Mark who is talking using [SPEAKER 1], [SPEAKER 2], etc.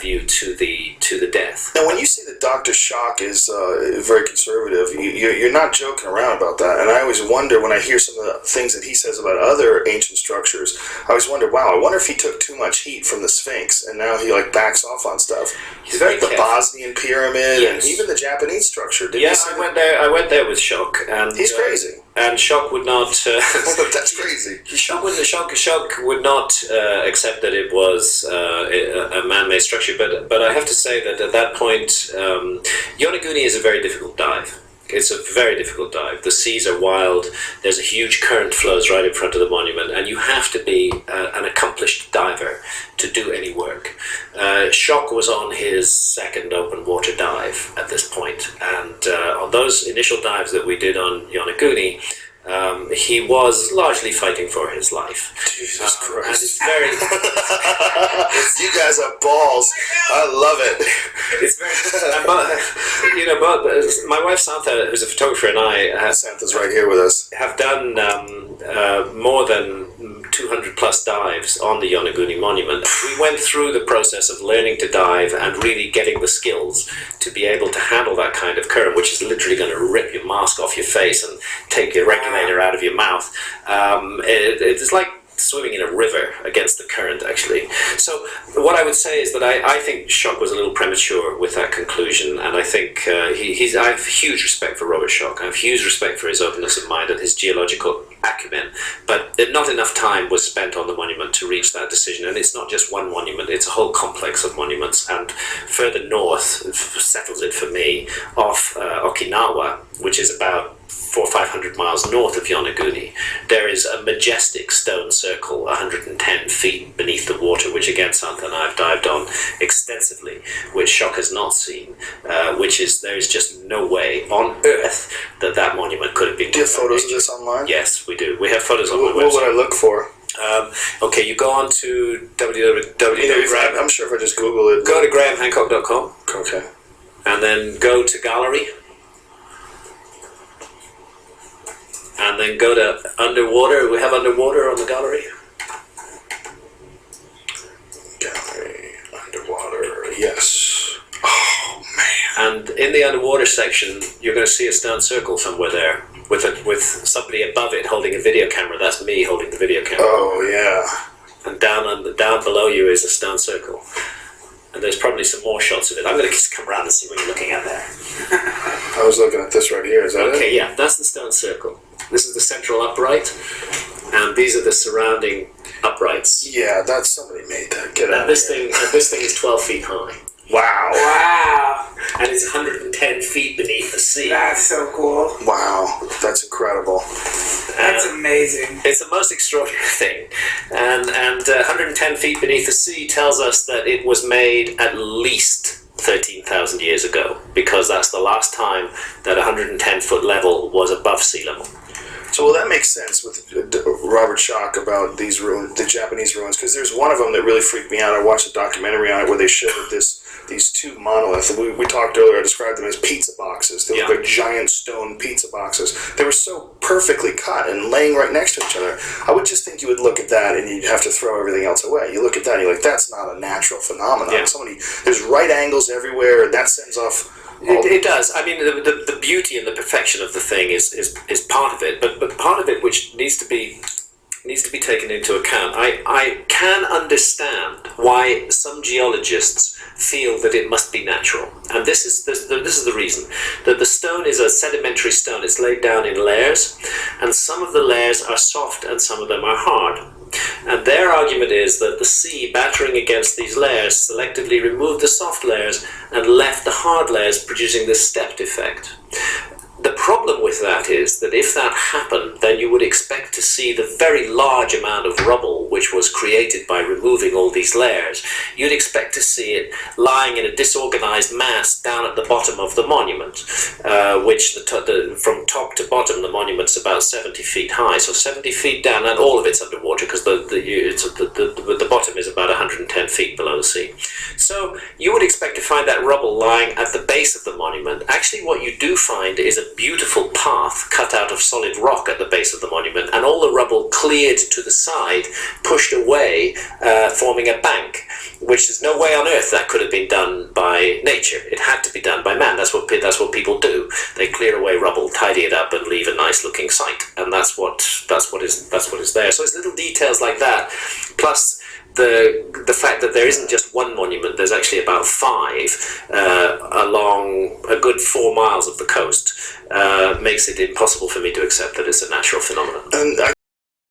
[SPEAKER 1] view to the death.
[SPEAKER 2] Now, when you say that Dr. Schock is very conservative, you're not joking around about that. And I always wonder, when I hear some of the things that he says about other ancient structures, I always wonder, wow, I wonder if he took too much heat from the Sphinx, and now he like backs off on stuff.
[SPEAKER 1] He's very
[SPEAKER 2] like the Bosnian pyramid,
[SPEAKER 1] yes.
[SPEAKER 2] and even the Japanese structure.
[SPEAKER 1] I went there with Schock, and
[SPEAKER 2] he's crazy.
[SPEAKER 1] And Schock would not.
[SPEAKER 2] That's crazy.
[SPEAKER 1] Schock would not accept that it was a man-made structure. But I have to say that at that point, Yonaguni is a very difficult dive. It's a very difficult dive. The seas are wild. There's a huge current flows right in front of the monument, and you have to be an accomplished diver to do any work. Schock was on his second open water dive at this point, and on those initial dives that we did on Yonaguni, he was largely fighting for his life.
[SPEAKER 2] Jesus Christ.
[SPEAKER 1] And it's very...
[SPEAKER 2] you guys have balls. I love it.
[SPEAKER 1] It's very... my wife Santha, who's a photographer, and I...
[SPEAKER 2] Santha's right here with us.
[SPEAKER 1] ...have done more than 200 plus dives on the Yonaguni monument. We went through the process of learning to dive and really getting the skills to be able to handle that kind of current, which is literally going to rip your mask off your face and take your regulator out of your mouth. It's like swimming in a river against the current, actually. So what I would say is that I think Schock was a little premature with that conclusion, and I think I have huge respect for Robert Schock. I have huge respect for his openness of mind and his geological acumen, but not enough time was spent on the monument to reach that decision. And it's not just one monument, it's a whole complex of monuments. And further north settles it for me off Okinawa, which is about 400 or 500 miles north of Yonaguni. There is a majestic stone circle 110 feet beneath the water, which again Santha and I have dived on extensively, which Schock has not seen, there is just no way on earth that monument could have been.
[SPEAKER 2] Do you have photos of this online?
[SPEAKER 1] Yes, we do. We have photos on my website.
[SPEAKER 2] What would I look for?
[SPEAKER 1] Okay, you go on to www.
[SPEAKER 2] I'm sure if I just Google it.
[SPEAKER 1] Go to grahamhancock.com.
[SPEAKER 2] Okay.
[SPEAKER 1] And then go to gallery. And then go to underwater. We have underwater on the gallery.
[SPEAKER 2] Gallery, underwater, yes. Oh, man.
[SPEAKER 1] And in the underwater section, you're going to see a stone circle somewhere there with somebody above it holding a video camera. That's me holding the video camera.
[SPEAKER 2] Oh, yeah.
[SPEAKER 1] And down below you is a stone circle. And there's probably some more shots of it. I'm going to just come around and see what you're looking at there.
[SPEAKER 2] I was looking at this right here. Is that it?
[SPEAKER 1] Okay, yeah, that's the stone circle. This is the central upright, and these are the surrounding uprights.
[SPEAKER 2] Yeah, that's somebody made that. Get out.
[SPEAKER 1] And this thing is 12 feet high.
[SPEAKER 2] Wow.
[SPEAKER 3] Wow.
[SPEAKER 1] And it's 110 feet beneath the sea.
[SPEAKER 3] That's so cool.
[SPEAKER 2] Wow, that's incredible.
[SPEAKER 3] That's amazing.
[SPEAKER 1] It's the most extraordinary thing. And 110 feet beneath the sea tells us that it was made at least 13,000 years ago, because that's the last time that 110 foot level was above sea level.
[SPEAKER 2] So, well, that makes sense with Robert Schock about these ruins, the Japanese ruins, because there's one of them that really freaked me out. I watched a documentary on it where they showed these two monoliths. We talked earlier, I described them as pizza boxes. They look like giant stone pizza boxes. They were so perfectly cut and laying right next to each other. I would just think you would look at that and you'd have to throw everything else away. You look at that and you're like, that's not a natural phenomenon.
[SPEAKER 1] Yeah.
[SPEAKER 2] There's right angles everywhere, and that sends off...
[SPEAKER 1] It does. I mean, the beauty and the perfection of the thing is part of it, but part of it which needs to be taken into account. I can understand why some geologists feel that it must be natural, and this is the reason. That the stone is a sedimentary stone. It's laid down in layers, and some of the layers are soft and some of them are hard. And their argument is that the sea battering against these layers selectively removed the soft layers and left the hard layers, producing this stepped effect. The problem with that is that if that happened, then you would expect to see the very large amount of rubble which was created by removing all these layers. You'd expect to see it lying in a disorganized mass down at the bottom of the monument, which from top to bottom the monument's about 70 feet high, so 70 feet down, and all of it's underwater because the bottom is about 110 feet below the sea. So you would expect to find that rubble lying at the base of the monument. Actually, what you do find is a a beautiful path cut out of solid rock at the base of the monument, and all the rubble cleared to the side, pushed away, forming a bank, which there's no way on earth that could have been done by nature. It had to be done by man. That's what people do. They clear away rubble, tidy it up, and leave a nice looking site, and that's what is there. So it's little details like that, plus the fact that there isn't just one monument. There's actually about 5 along a good 4 miles of the coast, makes it impossible for me to accept that it's a natural phenomenon.
[SPEAKER 2] And